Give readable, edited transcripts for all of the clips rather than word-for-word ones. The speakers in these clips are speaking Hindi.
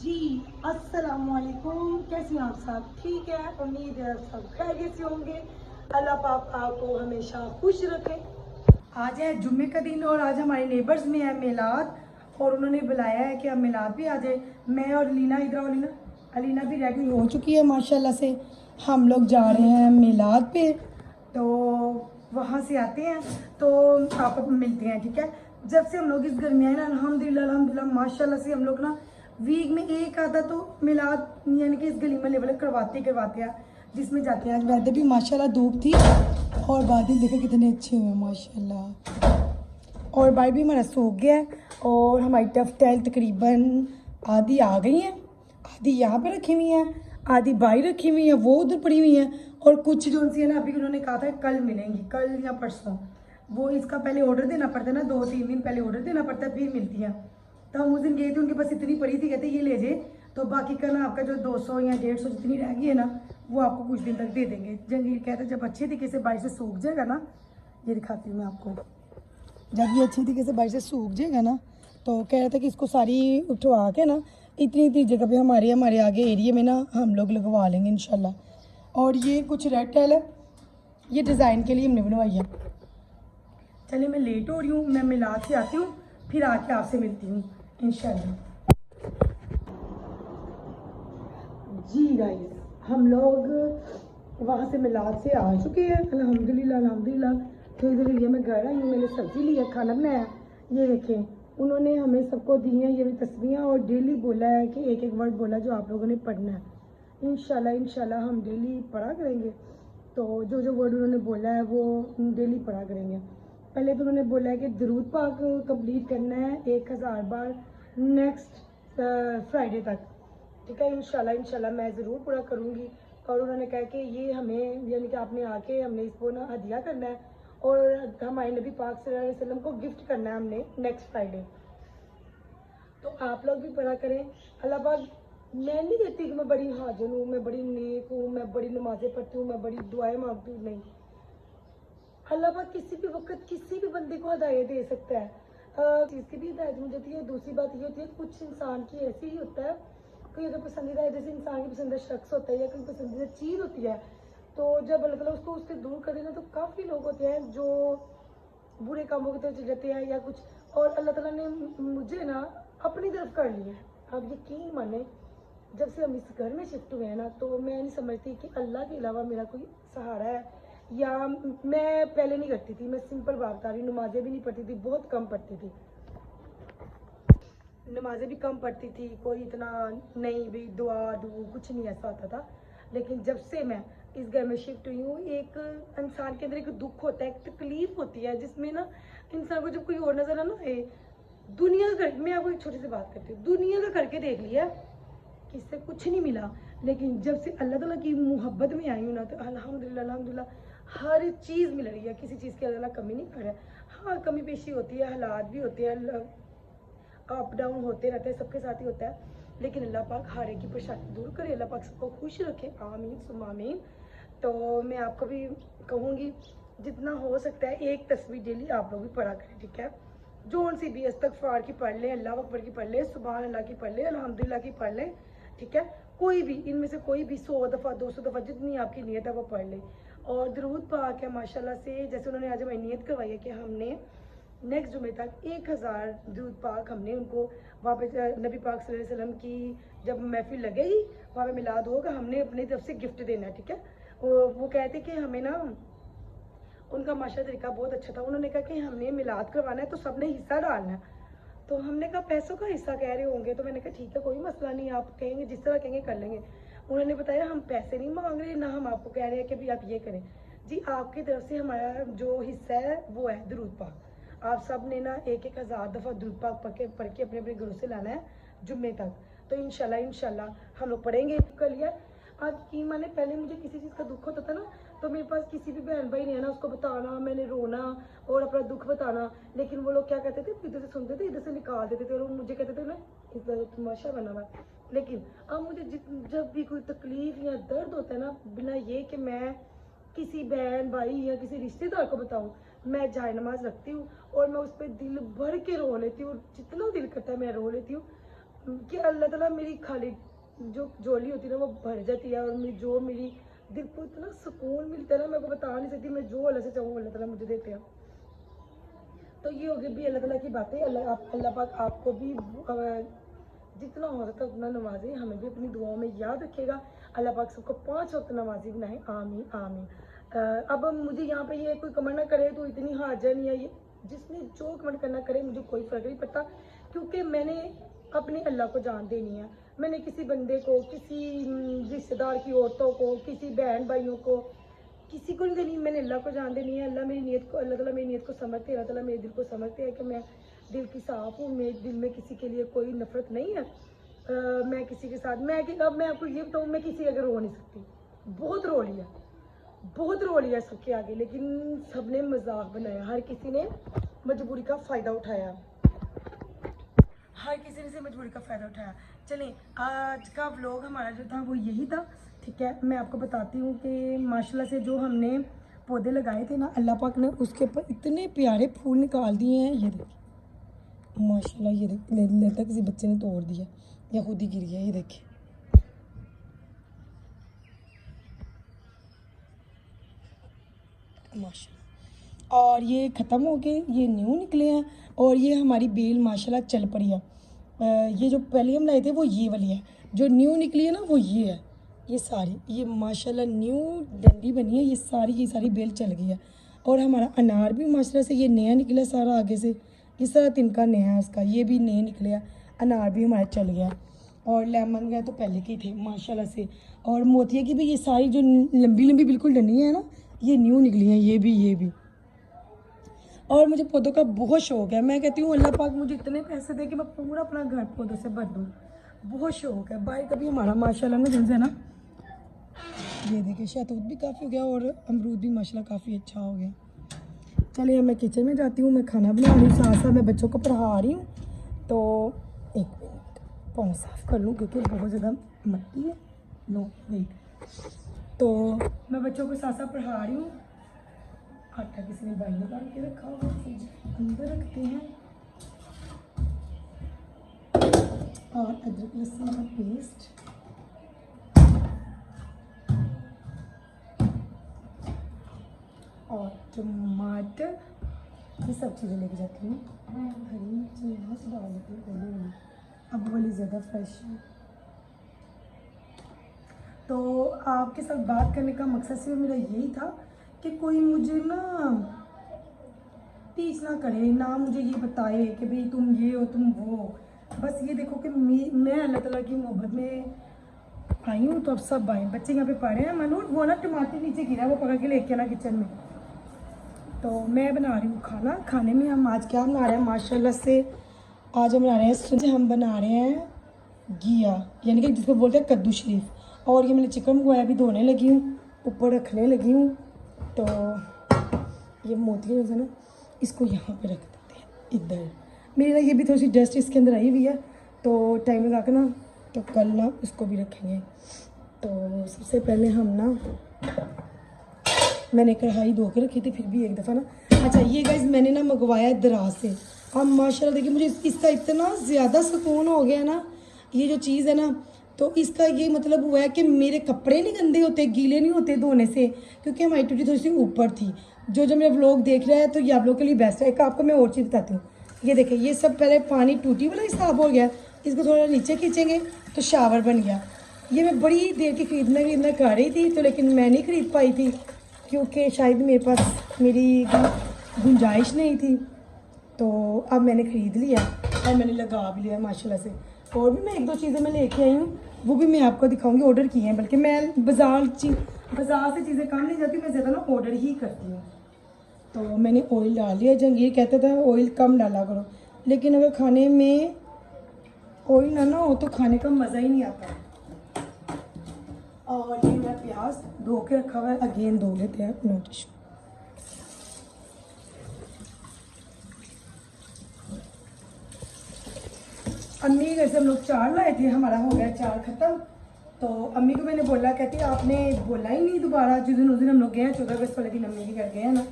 जी अस्सलाम वालेकुम। कैसे हैं आप सब? ठीक है, उम्मीद है सब खैरियत से होंगे। अल्लाह पाक आपको हमेशा खुश रखे। आज है जुम्मे का दिन और आज हमारे नेबर्स में है मिलाद और उन्होंने बुलाया है कि हम मिलाद भी आ जाए। मैं और लीना इधर और अलीना भी रेडी हो चुकी है माशाल्लाह से। हम लोग जा रहे हैं मिलाद पे, तो वहाँ से आते हैं तो आपको मिलते हैं, ठीक है। जब से हम लोग इस गर्मी आए ना, अल्हम्दुलिल्लाह अल्हम्दुलिल्लाह माशाल्लाह से हम लोग ना वीक में एक आता तो मिलाद यानी कि इस गली में लेवल करवाते हैं जिसमें जाते हैं। आज वैसे भी माशाल्लाह धूप थी और बादल देखो कितने अच्छे हुए माशाल्लाह। और भाई भी हमारा सूख गया है और हमारी टफ टेल तकरीबन आधी आ गई हैं, आधी यहाँ पे रखी हुई हैं, आधी बाई रखी हुई है, वो उधर पड़ी हुई हैं। और कुछ जो सी है ना, अभी उन्होंने कहा था कल मिलेंगी, कल या परसों। वो इसका पहले ऑर्डर देना पड़ता है ना, 2-3 दिन पहले ऑर्डर देना पड़ता है फिर मिलती हैं। तो हम उस दिन गए थे, उनके पास इतनी पड़ी थी, कहते ये ले जाए तो बाकी का ना आपका जो 200 या 150 जितनी रह गई है ना वो आपको कुछ दिन तक दे देंगे। जंगीर कहते जब अच्छे तरीके से बारिश से सूख जाएगा ना, ये दिखाती हूँ मैं आपको, जब ये अच्छी तरीके से बारिश से सूख जाएगा ना तो कह रहा था कि इसको सारी उठवा के ना इतनी जगह पे हमारे आगे एरिया में ना हम लोग लगवा लेंगे इंशाल्लाह। और ये कुछ रेड टेल है, ये डिज़ाइन के लिए हमने बनवाई है। चलिए मैं लेट हो रही हूँ, मैं मिलाद से आती हूँ फिर आके आपसे मिलती हूँ इंशाल्लाह। जी गाइस, हम लोग वहाँ से मिलाद से आ चुके हैं अल्हम्दुलिल्लाह अल्हम्दुलिल्लाह। थोड़ी देर लिए मैं घर आई हूँ, मैंने सब्ज़ी ली है, खाना बनाया। ये देखें, उन्होंने हमें सबको दी हैं ये भी तस्वीरें और डेली बोला है कि एक एक वर्ड बोला जो आप लोगों ने पढ़ना है। इंशाल्लाह इंशाल्लाह हम डेली पढ़ा करेंगे। तो जो जो वर्ड उन्होंने बोला है वो डेली पढ़ा करेंगे। पहले तो उन्होंने बोला है कि दरूद पाक कंप्लीट करना है 1000 बार नेक्स्ट फ्राइडे तक, ठीक है। इंशाल्लाह इंशाल्लाह मैं ज़रूर पूरा करूँगी। और उन्होंने कहा कि ये हमें यानी कि आपने आके हमने इसको ना हदिया करना है और हमारे नबी पाक सल्लल्लाहु अलैहि वसल्लम को गिफ्ट करना है हमने नेक्स्ट फ्राइडे। तो आप लोग भी पढ़ा करें। अल्लाह पाक, मैं नहीं कहती कि मैं बड़ी हाजिर हूँ, मैं बड़ी नेक हूँ, मैं बड़ी नमाज़ें पढ़ती हूँ, मैं बड़ी दुआएं मांगती हूँ, नहीं। अल्लाह पाक किसी भी वक्त किसी भी बंदे को हदायत दे सकता है। चीज़ की भी हिदायत मिल जाती है। दूसरी बात ये होती है कुछ इंसान की ऐसी ही होता है, कोई अगर पसंदीदा है, जैसे इंसान की पसंदीदा शख्स होता है या कोई पसंदीदा चीज़ होती है, तो जब अल्लाह ताला उसको उससे दूर करे ना तो काफ़ी लोग होते हैं जो बुरे कामों की तरफ चले जाते हैं या कुछ। और अल्लाह ताला ने मुझे ना अपनी तरफ कर लिया है। आप यकीन माने, जब से हम इस घर में शिफ्ट हुए हैं ना तो मैं नहीं समझती कि अल्लाह के अलावा मेरा कोई सहारा है। या मैं पहले नहीं करती थी, मैं सिंपल बात बता रही, नमाजें भी नहीं पढ़ती थी, बहुत कम पढ़ती थी, नमाजें भी कम पढ़ती थी, कोई इतना नहीं भी दुआ दू कुछ नहीं ऐसा होता था। लेकिन जब से मैं इस घर में शिफ्ट हुई हूँ, एक इंसान के अंदर एक दुख होता है, एक तकलीफ होती है जिसमें ना इंसान को जब कोई और नजर ना आए। दुनिया का कर, मैं आपको एक छोटी सी बात करती हूँ, दुनिया का करके देख लिया, किससे कुछ नहीं मिला। लेकिन जब से अल्लाह ताला की मोहब्बत में आई हूँ ना तो अल्हम्दुलिल्लाह अल्हम्दुलिल्लाह हर चीज़ मिल रही है, किसी चीज़ की अल्लाह कमी नहीं कर रहा है। हाँ कमी पेशी होती है, हालात भी होते हैं, अप डाउन होते रहते हैं, सबके साथ ही होता है। लेकिन अल्लाह पाक हर एक की परेशानी दूर करे, अल्लाह पाक सबको खुश रखे, आमीन सुम्मा आमीन। तो मैं आपको भी कहूँगी जितना हो सकता है एक तस्वीर डेली आप लोग भी पढ़ा करें, ठीक है। जोन सी भी इस्तगफार की पढ़ लें, अल्लाह अकबर की पढ़ लें, सुबहान अल्लाह की पढ़ लें, अल्हम्दुलिल्लाह की पढ़ लें, ठीक है। कोई भी इनमें से कोई भी 100 दफ़ा 200 दफ़ा जितनी आपकी नीयत है वो पढ़ लें। और दरूद पाक है माशाल्लाह से, जैसे उन्होंने आज हमारी नीयत करवाई है कि हमने नेक्स्ट जुमे तक 1000 दरूद पाक हमने उनको वहाँ पे नबी पाक सल्लल्लाहु अलैहि वसल्लम की जब महफिल लगेगी वहाँ पे मिलाद होगा, हमने अपनी तरफ से गिफ्ट देना है, ठीक है। वो कहते कि हमें ना उनका माशा तरीका बहुत अच्छा था। उन्होंने कहा कि हमने मिलाद करवाना है तो सबने हिस्सा डालना है। तो हमने कहा पैसों का हिस्सा कह रहे होंगे, तो मैंने कहा ठीक है कोई मसला नहीं, आप कहेंगे जिस तरह कहेंगे कर लेंगे। उन्होंने बताया हम पैसे नहीं मांग रहे, ना हम आपको कह रहे हैं कि भी आप ये करें। जी आपकी तरफ से हमारा जो हिस्सा है वो है दरूद पाक। आप सब ने ना 1000 दफ़ा दरूद पाक पढ़ के अपने अपने घरों से लाना है जुम्मे तक। तो इंशाल्लाह इंशाल्लाह हम लोग पढ़ेंगे। कर लिया आज की माने, पहले मुझे किसी चीज़ का दुख होता था ना तो मेरे पास किसी भी बहन भाई ने है ना उसको बताना, मैंने रोना और अपना दुख बताना। लेकिन वो लोग क्या कहते थे, इधर से सुनते थे इधर से निकाल देते थे और मुझे कहते थे ना इधर तमाशा बना हुआ। लेकिन अब मुझे जब भी कोई तकलीफ या दर्द होता है ना, बिना ये कि मैं किसी बहन भाई या किसी रिश्तेदार को बताऊं, मैं जाए नमाज रखती हूँ और मैं उस पर दिल भर के रो लेती हूँ, जितना दिल करता है मैं रो लेती हूँ। कि अल्लाह ताला मेरी खाली जो झोली होती है ना वो भर जाती है, और मेरी दिल को इतना सुकून मिलता है ना, मैं को बता नहीं सकती। मैं जो अल्लाह से चाहूँ अल्लाह ताला मुझे देते हैं। तो ये होगी भी अल्लाह ताला की बातें। अल्लाह पाक आपको भी जितना हो सकता है उतना नवाजे, हमें भी अपनी दुआओं में याद रखेगा। अल्लाह पाक सबको 5 वक्त नमाजी बनाए, आमीन आमीन। अब मुझे यहाँ पे ये कोई कमेंट ना करे तो इतनी हाजिर नहीं है, ये जिसने जो कमेंट करना करे, मुझे कोई फ़र्क नहीं पड़ता, क्योंकि मैंने अपने अल्लाह को जान देनी है। मैंने किसी बंदे को, किसी रिश्तेदार की औरतों को, किसी बहन भाइयों को, किसी को नहीं देनी, मैंने अल्लाह को जान देनी है। अल्लाह मेरी नीयत को, अल्लाह ताला मेरी नीयत को समझते हैं, अल्लाह ताला मेरे दिल को समझते हैं कि मैं दिल की साफ़ हूँ, मेरे दिल में किसी के लिए कोई नफरत नहीं है। मैं किसी के साथ, अब मैं आपको ये बताऊँ, मैं किसी अगर रो नहीं सकती, बहुत रो लिया, बहुत रो लिया सबके आगे, लेकिन सब ने मजाक बनाया, हर किसी ने मजबूरी का फ़ायदा उठाया, हर किसी ने से मजबूरी का फ़ायदा उठाया। चलें, आज का व्लॉग हमारा जो था वो यही था, ठीक है। मैं आपको बताती हूँ कि माशाल्लाह से जो हमने पौधे लगाए थे ना, अल्लाह पाक ने उसके ऊपर इतने प्यारे फूल निकाल दिए हैं। ये देखिए माशाल्लाह, ये देखिए लगता है किसी बच्चे ने तोड़ दिया या खुद ही गिर गया। ये देखिए माशाल्लाह, और ये ख़त्म हो गए, ये न्यू निकले हैं, और ये हमारी बेल माशाल्लाह चल पड़ी है। ये जो पहले हम लाए थे वो ये वाली है, जो न्यू निकली है ना वो ये है। ये सारी, ये माशाल्लाह न्यू डंडी बनी है, ये सारी बेल चल गई है। और हमारा अनार भी माशाल्लाह से ये नया निकला सारा आगे से, ये सारा तिनका नया है इसका, ये भी नए निकले हैं। अनार भी हमारा चल गया, और लेमन गया तो पहले के थे माशाल्लाह से। और मोतिया की भी ये सारी जो लंबी लंबी बिल्कुल डंडियाँ हैं ना, ये न्यू निकली हैं, ये भी। और मुझे पौधों का बहुत शौक़ है। मैं कहती हूँ अल्लाह पाक मुझे इतने पैसे दे कि मैं पूरा अपना घर पौधों से भर दूँ, बहुत शौक़ है। बाहर कभी हमारा माशाल्लाह ना जैसे ना, ये देखिए शहतूत भी काफ़ी हो गया, और अमरूद भी माशाल्लाह काफ़ी अच्छा हो गया। चलिए मैं किचन में जाती हूँ, मैं खाना बना रही हूँ, साथ साथ मैं बच्चों को पढ़ा रही हूँ। तो एक मिनट पाँव साफ़ कर लूँ क्योंकि बहुत ज़्यादा मट्टी है। नो वेट, तो मैं बच्चों को साथ साथ पढ़ा रही हूँ। आटा किसी ने बाई निकाल के रखा हुआ, अंदर रखते हैं। और अदरक लहसुन का पेस्ट, और टमाटर, ये सब चीज़ें लेके जाती हूँ। हरी मिर्ची यहाँ से डाल देती हूँ, अब वाली ज़्यादा फ्रेश है। तो आपके साथ बात करने का मकसद सिर्फ मेरा यही था कि कोई मुझे ना टीच ना करे, ना मुझे ये बताए कि भाई तुम ये हो तुम वो। बस ये देखो कि मैं अल्लाह ताला की मोहब्बत में आई हूँ, तो अब सब आए। बच्चे यहाँ पे पढ़ रहे हैं। मनूर वो ना टमाटर नीचे गिरा, वो पकड़ के लेके आना किचन में। तो मैं बना रही हूँ खाना। खाने में हम आज क्या बना रहे हैं माशाल्लाह से, आज हम बना रहे हैं हम बना रहे हैं घिया, यानी कि जिसको बोलते हैं कद्दू शरीफ। और ये मैंने चिकन मंगवाया, अभी धोने लगी हूँ, ऊपर रखने लगी हूँ। तो ये मोतियाँ जो है ना, इसको यहाँ पे रख देते हैं इधर। मेरी ना ये भी थोड़ी सी डस्ट इसके अंदर आई हुई है, तो टाइम लगा के ना, तो कल ना उसको भी रखेंगे। तो सबसे पहले हम ना, मैंने कढ़ाई धो के रखी थी फिर भी एक दफ़ा ना। अच्छा ये गाइस मैंने ना मंगवाया दराज से। अब माशाल्लाह देखिए मुझे इसका इतना ज़्यादा सुकून हो गया ना, ये जो चीज़ है ना, तो इसका ये मतलब हुआ है कि मेरे कपड़े नहीं गंदे होते, गीले नहीं होते धोने से, क्योंकि हमारी टूटी थोड़ी सी ऊपर थी। जो मेरा व्लॉग देख रहा है तो ये आप लोगों के लिए बेस्ट है। एक आपको मैं और चीज़ बताती हूँ, ये देखिए ये सब पहले पानी टूटी वाला ही साफ हो गया, इसको थोड़ा नीचे खींचेंगे तो शावर बन गया। ये मैं बड़ी देर की खरीदना कर रही थी, तो लेकिन मैं नहीं खरीद पाई थी क्योंकि शायद मेरे पास मेरी गुंजाइश नहीं थी। तो अब मैंने ख़रीद लिया और मैंने लगा भी लिया माशाल्लाह से। और भी मैं एक दो चीज़ें मैं लेके आई हूँ, वो भी मैं आपको दिखाऊंगी। ऑर्डर किए हैं, बल्कि मैं बाज़ार से चीज़ें कम नहीं जाती, मैं ज़्यादा ना ऑर्डर ही करती हूँ। तो मैंने ऑयल डाल लिया। जंगीर कहता था ऑयल कम डाला करो, लेकिन अगर खाने में ऑयल ना हो तो खाने का मज़ा ही नहीं आता। और ये मेरा प्याज धो के रखा हुआ है, अगेन धो लेते हैं नो टिश्यू। अम्मी के घर से हम लोग चार लाए थे, हमारा हो गया चार ख़त्म। तो अम्मी को मैंने बोला, कहती आपने बोला ही नहीं दोबारा। जिस दिन हम लोग गए हैं 14 अगस्त वाले दिन अम्मी के घर गए हैं ना,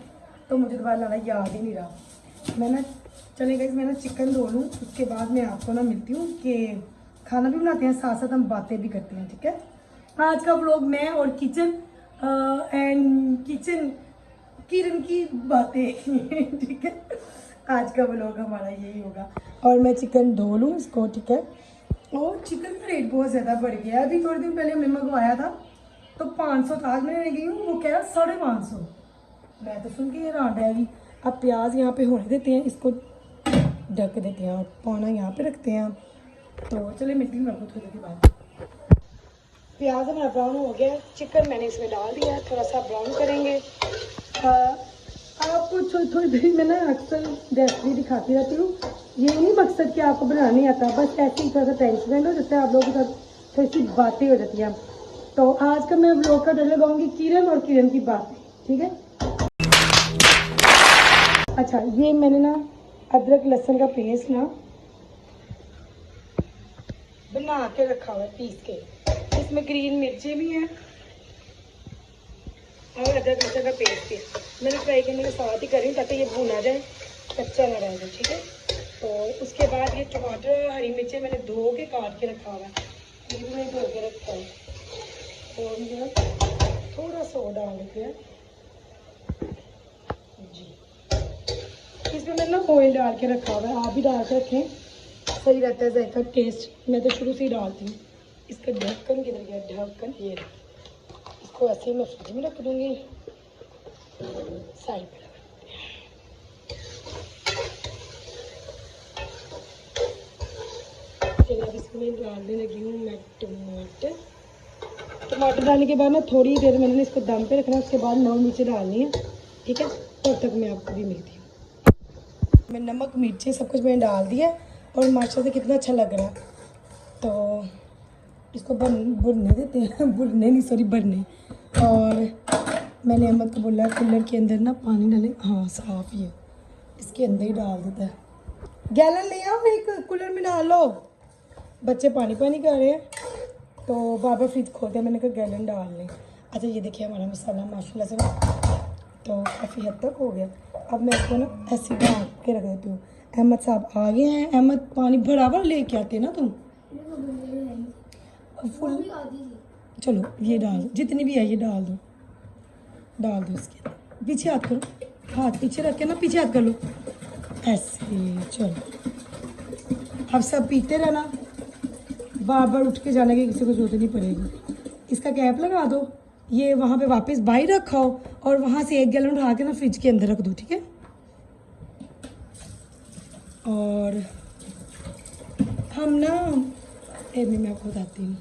तो मुझे दोबारा लाना याद ही नहीं रहा। मैं ना चले गई, मैं ना चिकन धो लूँ, उसके बाद मैं आपको ना मिलती हूँ कि खाना भी बनाते हैं, साथ साथ हम बातें भी करते हैं, ठीक है। आज का व्लॉग मैं और किचन किरण की बातें ठीक है, आज का व्लॉग हमारा यही होगा। और मैं चिकन धो लूँ इसको, ठीक है। और चिकन का रेट बहुत ज़्यादा बढ़ गया है। अभी थोड़े दिन पहले हमने मंगवाया था तो 500 था, आज मैंने गई हूँ, वो कह रहा 550। मैं तो सुन के हैरान रह गई। अब प्याज यहाँ पे होने देते हैं, इसको ढक देते हैं और पाना यहाँ पे रखते हैं। तो चलिए मिलती हूँ आपको थोड़ी देर के बाद। प्याज हमारा ब्राउन हो गया, चिकन मैंने इसमें डाल दिया है, थोड़ा सा ब्राउन करेंगे। आपको थोड़ी देर में ना अक्सर रेसिपी दिखाती रहती हूँ, ये नहीं मकसद कि आपको बनाना नहीं आता, बस ऐसे ही थोड़ा सा टाइम स्पेंड हो जाता है, आप लोगों के साथ थोड़ी सी बातें हो जाती हैं। तो आज का मैं व्लॉग का टाइटल लगाऊंगी किरण और किरण की बातें, ठीक है। अच्छा, ये मैंने ना अदरक लहसुन का पेस्ट ना बना के रखा हुआ है पीस के, इसमें ग्रीन मिर्ची भी हैं और अदरक लहसुन का पेस्ट भी है। मैंने फ्राई करने के साथ ही करी ताकि ये भुना जाए, कच्चा ना रह जाए, ठीक है। तो उसके बाद ये टमाटर हरी मिर्ची मैंने धो के काट के रखा हुआ है, ये भी मैंने धो के रखा है। और मुझे थोड़ा सा वो डाल देते हैं जी, इसमें मैंने ना ऑयल डाल के रखा हुआ है, आप भी डाल के रखें, सही रहता है जायका टेस्ट। मैं तो शुरू से ही डालती हूँ। इसका ढक्कन किधर गया, ढक्कन ये, इसको ऐसे ही मैं फ्रिज में रख दूँगी, साइड पे लगा देते हैं। चलिए अब इसमें डालने लगी हूँ मैं टमाटर डालने के बाद ना थोड़ी देर मैंने इसको दम पे रखना है, उसके बाद नमक मिर्ची डालनी है, ठीक है। तब तक मैं आपको भी मिलती हूँ। मैं नमक मिर्ची सब कुछ मैंने डाल दिया और माशाल्लाह से कितना अच्छा लग रहा है। तो इसको भुनने देते हैं, भुनने नहीं सॉरी भरने। और मैंने अहमद को बोला कूलर के अंदर ना पानी डाले, हाँ साफ़ ही है, इसके अंदर ही डाल देता है। गैलन ले आओ, एक कूलर में डाल लो, बच्चे पानी पानी कर रहे हैं तो बार बार फ्रिज खोलते हैं, मैंने कहा गैलन डाल लें। अच्छा ये देखिए हमारा मसाला माशाल्लाह से तो काफ़ी हद तक हो गया। अब मैं इसको ना ऐसे ढक के रख देती हूँ। अहमद साहब आ गए हैं, अहमद पानी बराबर लेके आते ना तुम, फुल चलो ये डाल दो, जितनी भी है ये डाल दो, डाल दो इसके अंदर। पीछे हाथ करो, हाथ पीछे रख के ना पीछे हाथ कर लो ऐसे। चलो अब सब पीते रहना, बार बार उठ के जाने की किसी को जरूरत नहीं पड़ेगी। इसका कैप लगा दो, ये वहाँ पे वापस बाहर रखाओ और वहाँ से 1 गैलन उठा के ना फ्रिज के अंदर रख दो, ठीक है। और हम ना मैं आपको बताती हूँ,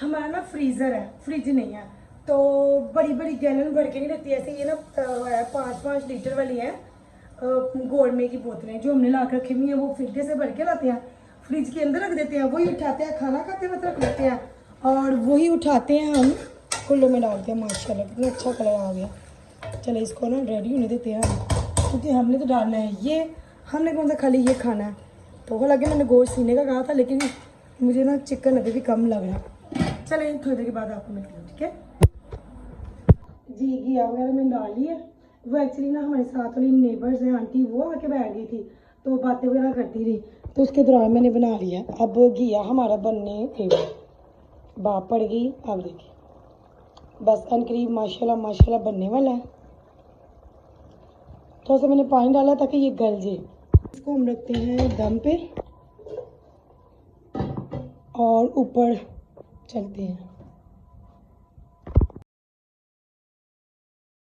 हमारा ना फ्रीज़र है, फ्रिज नहीं है, तो बड़ी बड़ी गैलन भर के नहीं रखती ऐसे। ये ना 5-5 लीटर वाली है गोरमे की बोतलें जो हमने ला कर रखी हुई है, वो फिल्टर से भर के लाते हैं, फ्रिज के अंदर रख देते हैं, वही उठाते हैं, खाना खाते वक्त रख लेते हैं और वही उठाते हैं हम कुल्लू में डालते हैं। माशाल्लाह कितना अच्छा कलर आ गया। चलो इसको ना रेडी होने देते हैं हम, क्योंकि हमने तो डालना है, ये हमने कौन सा खाली ये खाना है। तो हालांकि मैंने गोश्त सीने का कहा था, लेकिन मुझे ना चिकन अभी भी कम लग रहा है। चले थोड़ी देर के बाद आपको मिलती हूँ, ठीक है जी। घिया वगैरह मैंने डाल ली है। वो एक्चुअली ना हमारे साथ वाली नेबर्स हैं आंटी, वो आके बैठ गई थी तो बातें वगैरह करती रही, तो उसके दौरान मैंने बना लिया। अब घिया हमारा बनने बाप पड़ गई, अब देखिए बस अनकरीब माशाल्लाह माशाल्लाह बनने वाला है। थोड़ा सा मैंने पानी डाला ताकि ये गल जाए। इसको हम रखते हैं दम पे और ऊपर चलते हैं।